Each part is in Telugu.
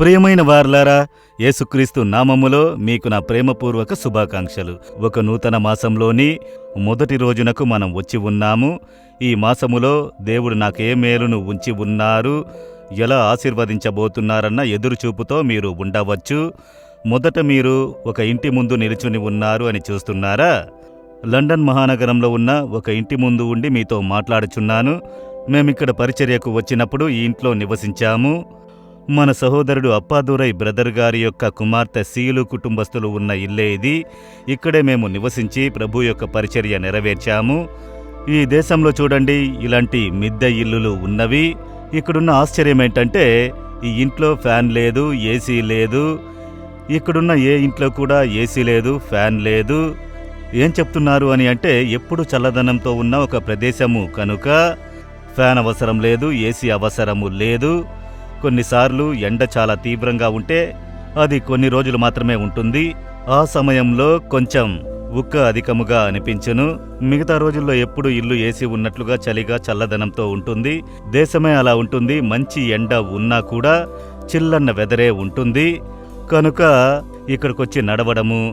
ప్రియమైన వారలారా, యేసుక్రీస్తు నామములో మీకు నా ప్రేమపూర్వక శుభాకాంక్షలు. ఒక నూతన మాసంలోని మొదటి రోజునకు మనం వచ్చి ఉన్నాము. ఈ మాసములో దేవుడు నాకే మేలును ఉంచి ఉన్నారు, ఎలా ఆశీర్వదించబోతున్నారన్న ఎదురుచూపుతో మీరు ఉండవచ్చు. మొదట మీరు ఒక ఇంటి ముందు నిలుచుని ఉన్నారు అని చూస్తున్నారా? లండన్ మహానగరంలో ఉన్న ఒక ఇంటి ముందు ఉండి మీతో మాట్లాడుచున్నాను. మేమిక్కడ పరిచర్యకు వచ్చినప్పుడు ఈ ఇంట్లో నివసించాము. మన సహోదరుడు అప్పాదురై బ్రదర్ గారి యొక్క కుమార్తె సీలు కుటుంబస్తులు ఉన్న ఇల్లే ఇది. ఇక్కడే మేము నివసించి ప్రభు యొక్క పరిచర్య నెరవేర్చాము. ఈ దేశంలో చూడండి, ఇలాంటి మిద్దె ఇల్లులు ఉన్నవి. ఇక్కడున్న ఆశ్చర్యం ఏంటంటే, ఈ ఇంట్లో ఫ్యాన్ లేదు, ఏసీ లేదు. ఇక్కడున్న ఏ ఇంట్లో కూడా ఏసీ లేదు, ఫ్యాన్ లేదు. ఏం చెప్తున్నారు అని అంటే, ఎప్పుడు చల్లదనంతో ఉన్న ఒక ప్రదేశము కనుక ఫ్యాన్ అవసరం లేదు, ఏసీ అవసరము లేదు. కొన్నిసార్లు ఎండ చాలా తీవ్రంగా ఉంటే అది కొన్ని రోజులు మాత్రమే ఉంటుంది. ఆ సమయంలో కొంచెం ఉక్క అధికముగా అనిపించును. మిగతా రోజుల్లో ఎప్పుడు ఇల్లు ఏసీ ఉన్నట్లుగా చలిగా చల్లదనంతో ఉంటుంది. దేశమే అలా ఉంటుంది. మంచి ఎండ ఉన్నా కూడా చిల్లన్న వెదరే ఉంటుంది. కనుక ఇక్కడికొచ్చి నడవడము,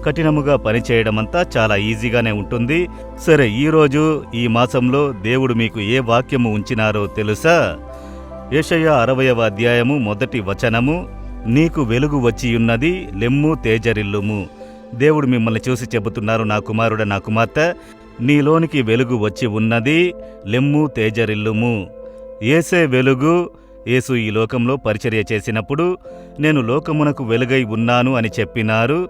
కఠినముగా పనిచేయడమంతా చాలా ఈజీగానే ఉంటుంది. సరే, ఈరోజు ఈ మాసంలో దేవుడు మీకు ఏ వాక్యము ఉంచినారో తెలుసా? యెషయా 60వ అధ్యాయము 1వ వచనము, నీకు వెలుగు వచ్చియున్నది, లెమ్ము తేజరిల్లుము. దేవుడు మిమ్మల్ని చూసి చెబుతున్నారు, నా కుమారుడ, నా కుమార్తె, నీలోనికి వెలుగు వచ్చి ఉన్నది, లెమ్ము తేజరిల్లుము. యేసే వెలుగు. యేసు ఈ లోకంలో పరిచర్య చేసినప్పుడు నేను లోకమునకు వెలుగై ఉన్నాను అని చెప్పినారు.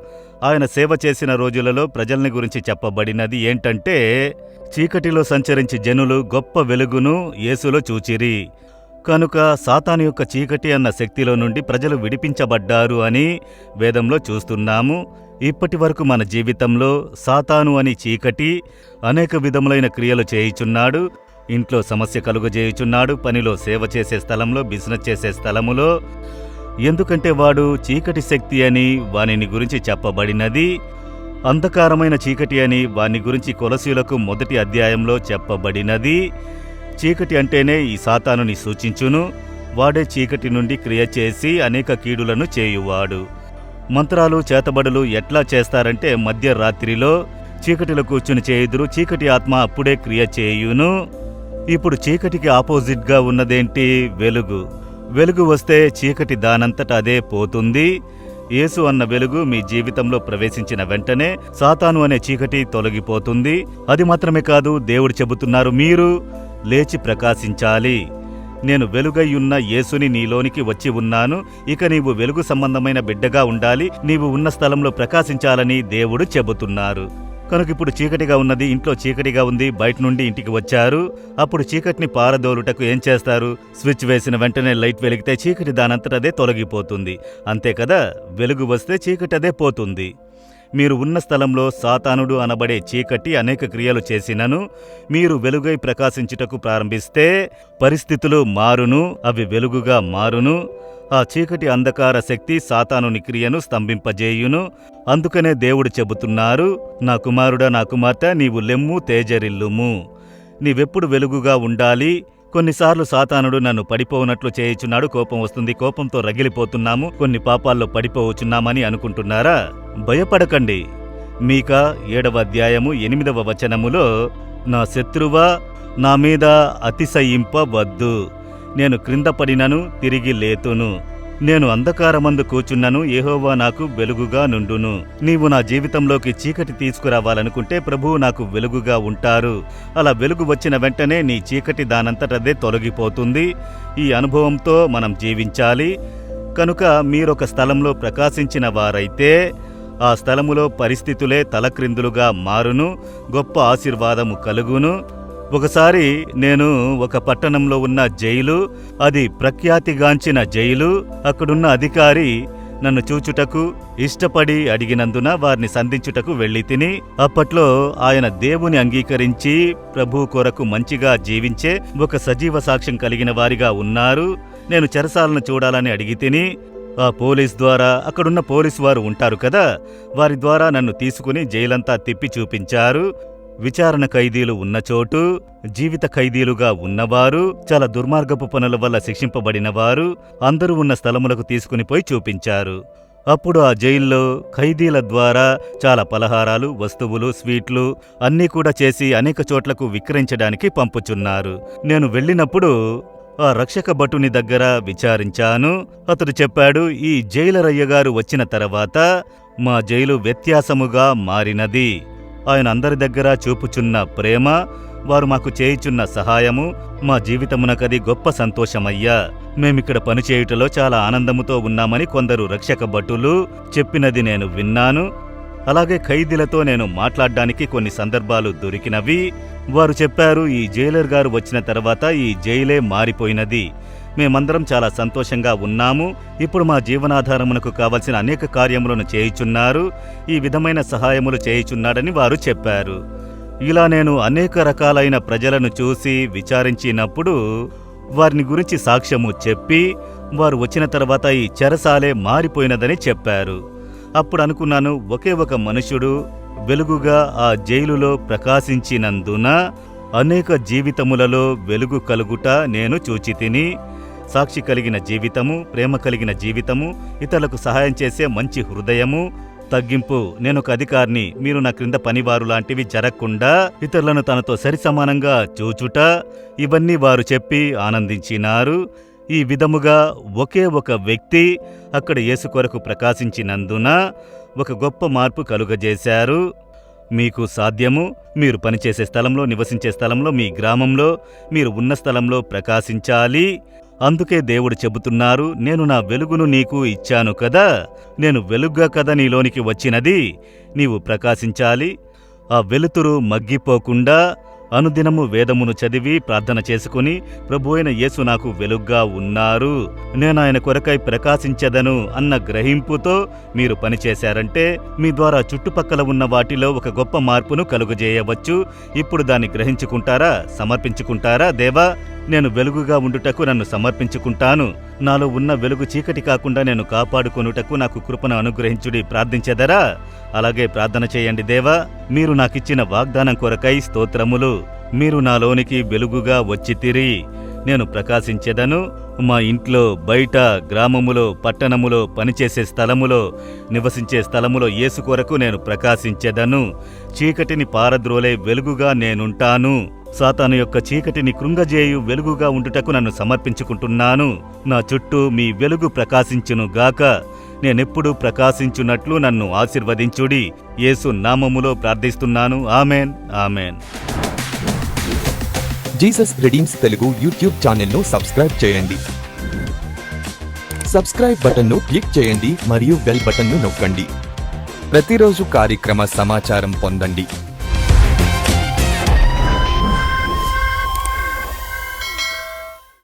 ఆయన సేవ చేసిన రోజులలో ప్రజల్ని గురించి చెప్పబడినది ఏంటంటే, చీకటిలో సంచరించి జనులు గొప్ప వెలుగును యేసులో చూచిరి. కనుక సాతాను యొక్క చీకటి అన్న శక్తిలో నుండి ప్రజలు విడిపించబడ్డారు అని వేదంలో చూస్తున్నాము. ఇప్పటి వరకు మన జీవితంలో సాతాను అని చీకటి అనేక విధములైన క్రియలు చేయుచున్నాడు. ఇంట్లో సమస్య కలుగజేయుచున్నాడు, పనిలో సేవ చేసే స్థలంలో, బిజినెస్ చేసే స్థలములో. ఎందుకంటే వాడు చీకటి శక్తి అని వానిని గురించి చెప్పబడినది. అంధకారమైన చీకటి అని వాని గురించి కొలసీలకు 1వ అధ్యాయంలో చెప్పబడినది. చీకటి అంటేనే ఈ సాతానుని సూచించును. వాడే చీకటి నుండి క్రియ చేసి అనేక కీడులను చేయువాడు. మంత్రాలు, చేతబడులు ఎట్లా చేస్తారంటే, మధ్యరాత్రిలో చీకటిలో కూర్చుని చేయుదురు. చీకటి ఆత్మ అప్పుడే క్రియ చేయును. ఇప్పుడు చీకటికి ఆపోజిట్గా ఉన్నదేంటి? వెలుగు. వెలుగు వస్తే చీకటి దానంతట అదే పోతుంది. యేసు అన్న వెలుగు మీ జీవితంలో ప్రవేశించిన వెంటనే సాతాను అనే చీకటి తొలగిపోతుంది. అది మాత్రమే కాదు, దేవుడు చెబుతున్నారు, మీరు లేచి ప్రకాశించాలి. నేను వెలుగయ్యున్న యేసుని నీలోనికి వచ్చి ఉన్నాను. ఇక నీవు వెలుగు సంబంధమైన బిడ్డగా ఉండాలి. నీవు ఉన్న స్థలంలో ప్రకాశించాలని దేవుడు చెబుతున్నారు. కనుక ఇప్పుడు చీకటిగా ఉన్నది, ఇంట్లో చీకటిగా ఉంది, బయట నుండి ఇంటికి వచ్చారు. అప్పుడు చీకటిని పారదోలుటకు ఏం చేస్తారు? స్విచ్ వేసిన వెంటనే లైట్ వెలిగితే చీకటి దానంతటదే తొలగిపోతుంది. అంతే కదా, వెలుగు వస్తే చీకటి అదే పోతుంది. మీరు ఉన్న స్థలంలో సాతానుడు అనబడే చీకటి అనేక క్రియలు చేసినను మీరు వెలుగై ప్రకాశించుటకు ప్రారంభిస్తే పరిస్థితులు మారును, అవి వెలుగుగా మారును. ఆ చీకటి అంధకార శక్తి సాతానుని క్రియను స్తంభింపజేయును. అందుకనే దేవుడు చెబుతున్నారు, నా కుమారుడా, నా కుమార్తె, నీవు లెమ్ము తేజరిల్లుము. నీవెప్పుడు వెలుగుగా ఉండాలి. కొన్నిసార్లు సాతానుడు నన్ను పడిపోవునట్లు చేయుచున్నాడు, కోపం వస్తుంది, కోపంతో రగిలిపోతున్నాము, కొన్ని పాపాల్లో పడిపోవచ్చున్నామని అనుకుంటున్నారా? భయపడకండి. మీకా 7వ అధ్యాయము 8వ వచనములో, నా శత్రువా, నా మీద అతిశయింపవద్దు. నేను క్రింద పడినను తిరిగి లేతును. నేను అంధకారమందు కూర్చున్నను, యెహోవా నాకు వెలుగుగా నుండును. నీవు నా జీవితంలోకి చీకటి తీసుకురావాలనుకుంటే ప్రభువు నాకు వెలుగుగా ఉంటారు. అలా వెలుగు వచ్చిన వెంటనే నీ చీకటి దానంతటదే తొలగిపోతుంది. ఈ అనుభవంతో మనం జీవించాలి. కనుక మీరొక స్థలంలో ప్రకాశించిన వారైతే ఆ స్థలములో పరిస్థితులే తలక్రిందులుగా మారును, గొప్ప ఆశీర్వాదము కలుగును. ఒకసారి నేను ఒక పట్టణంలో ఉన్న జైలు, అది ప్రఖ్యాతిగాంచిన జైలు. అక్కడున్న అధికారి నన్ను చూచుటకు ఇష్టపడి అడిగినందున వారిని సంధించుటకు వెళ్ళి తిని, అప్పట్లో ఆయన దేవుని అంగీకరించి ప్రభు కొరకు మంచిగా జీవించే ఒక సజీవ సాక్ష్యం కలిగిన వారిగా ఉన్నారు. నేను చెరసాలను చూడాలని అడిగి తిని, ఆ పోలీస్ ద్వారా, అక్కడున్న పోలీసు వారు ఉంటారు కదా, వారి ద్వారా నన్ను తీసుకుని జైలంతా తిప్పి చూపించారు. విచారణ ఖైదీలు ఉన్న చోటు, జీవిత ఖైదీలుగా ఉన్నవారు, చాలా దుర్మార్గపు పనుల వల్ల శిక్షింపబడిన వారు అందరూ ఉన్న స్థలములకు తీసుకుని పోయి చూపించారు. అప్పుడు ఆ జైల్లో ఖైదీల ద్వారా చాలా పలహారాలు, వస్తువులు, స్వీట్లు అన్నీ కూడా చేసి అనేక చోట్లకు విక్రయించడానికి పంపుచున్నారు. నేను వెళ్ళినప్పుడు ఆ రక్షక భటుని దగ్గర విచారించాను. అతడు చెప్పాడు, ఈ జైలర్ అయ్యగారు వచ్చిన తర్వాత మా జైలు వ్యత్యాసముగా మారినది. ఆయన అందరి దగ్గర చూపుచున్న ప్రేమ, వారు మాకు చేయుచున్న సహాయము మా జీవితమునకది గొప్ప సంతోషమయ్యా. మేమిక్కడ పనిచేయుటలో చాలా ఆనందముతో ఉన్నామని కొందరు రక్షక భటులు చెప్పినది నేను విన్నాను. అలాగే ఖైదీలతో నేను మాట్లాడడానికి కొన్ని సందర్భాలు దొరికినవి. వారు చెప్పారు, ఈ జైలర్ గారు వచ్చిన తర్వాత ఈ జైలే మారిపోయినది. మేమందరం చాలా సంతోషంగా ఉన్నాము. ఇప్పుడు మా జీవనాధారమునకు కావలసిన అనేక కార్యములను చేయుచున్నారు. ఈ విధమైన సహాయములు చేయుచున్నాడని వారు చెప్పారు. ఇలా నేను అనేక రకాలైన ప్రజలను చూసి విచారించినప్పుడు వారిని గురించి సాక్ష్యము చెప్పి, వారు వచ్చిన తర్వాత ఈ చెరసాలే మారిపోయినదని చెప్పారు. అప్పుడు అనుకున్నాను, ఒకే ఒక మనుషుడు వెలుగుగా ఆ జైలులో ప్రకాశించినందున అనేక జీవితములలో వెలుగు కలుగుట నేను చూచితిని. సాక్షి కలిగిన జీవితము, ప్రేమ కలిగిన జీవితము, ఇతరులకు సహాయం చేసే మంచి హృదయము, తగ్గింపు. నేనొక అధికారిని, మీరు నా క్రింద పనివారు లాంటివి జరగకుండా ఇతరులను తనతో సరిసమానంగా చూచుట, ఇవన్నీ వారు చెప్పి ఆనందించినారు. ఈ విధముగా ఒకే ఒక వ్యక్తి అక్కడ యేసు కొరకు ప్రకాశించినందున ఒక గొప్ప మార్పు కలుగజేశారు. మీకు సాధ్యము. మీరు పనిచేసే స్థలంలో, నివసించే స్థలంలో, మీ గ్రామంలో, మీరు ఉన్న స్థలంలో ప్రకాశించాలి. అందుకే దేవుడు చెబుతున్నారు, నేను నా వెలుగును నీకు ఇచ్చాను కదా, నేను వెలుగ్గా కదా నీలోనికి వచ్చినది. నీవు ప్రకాశించాలి. ఆ వెలుతురు మగ్గిపోకుండా అనుదినము వేదమును చదివి ప్రార్థన చేసుకుని, ప్రభు అయిన యేసు నాకు వెలుగ్గా ఉన్నారు, నేనాయన కొరకై ప్రకాశించెదను అన్న గ్రహింపుతో మీరు పనిచేశారంటే మీ ద్వారా చుట్టుపక్కల ఉన్న వాటిలో ఒక గొప్ప మార్పును కలుగజేయవచ్చు. ఇప్పుడు దాన్ని గ్రహించుకుంటారా? సమర్పించుకుంటారా? దేవా, నేను వెలుగుగా ఉండుటకు నన్ను సమర్పించుకుంటాను. నాలో ఉన్న వెలుగు చీకటి కాకుండా నేను కాపాడుకొనుటకు నాకు కృపను అనుగ్రహించుడి. ప్రార్థించెదరా? అలాగే ప్రార్థన చేయండి. దేవా, మీరు నాకిచ్చిన వాగ్దానం కొరకై స్తోత్రములు. మీరు నాలోనికి వెలుగుగా వచ్చితిరి. నేను ప్రకాశించెదను. మా ఇంట్లో, బయట, గ్రామములో, పట్టణములో, పనిచేసే స్థలములో, నివసించే స్థలములో యేసు కొరకు నేను ప్రకాశించెదను. చీకటిని పారద్రోలే వెలుగుగా నేనుంటాను. సాతాను యొక్క చీకటిని కృంగజేయు వెలుగుగా ఉండుటకు నన్ను సమర్పించుకుంటున్నాను. నా చుట్టూ మీ వెలుగు ప్రకాశించునుగాక. నేనెప్పుడూ ప్రకాశించున్నట్లు నన్ను ఆశీర్వదించుడి. యేసు నామములో ప్రార్థిస్తున్నాను. Amen, amen. Jesus redeems Telugu YouTube ఛానల్ను సబ్స్క్రైబ్ చేయండి. సబ్స్క్రైబ్ బటన్ను క్లిక్ చేయండి మరియు బెల్ బటన్ను నొక్కండి. ప్రతిరోజు కార్యక్రమ సమాచారం పొందండి.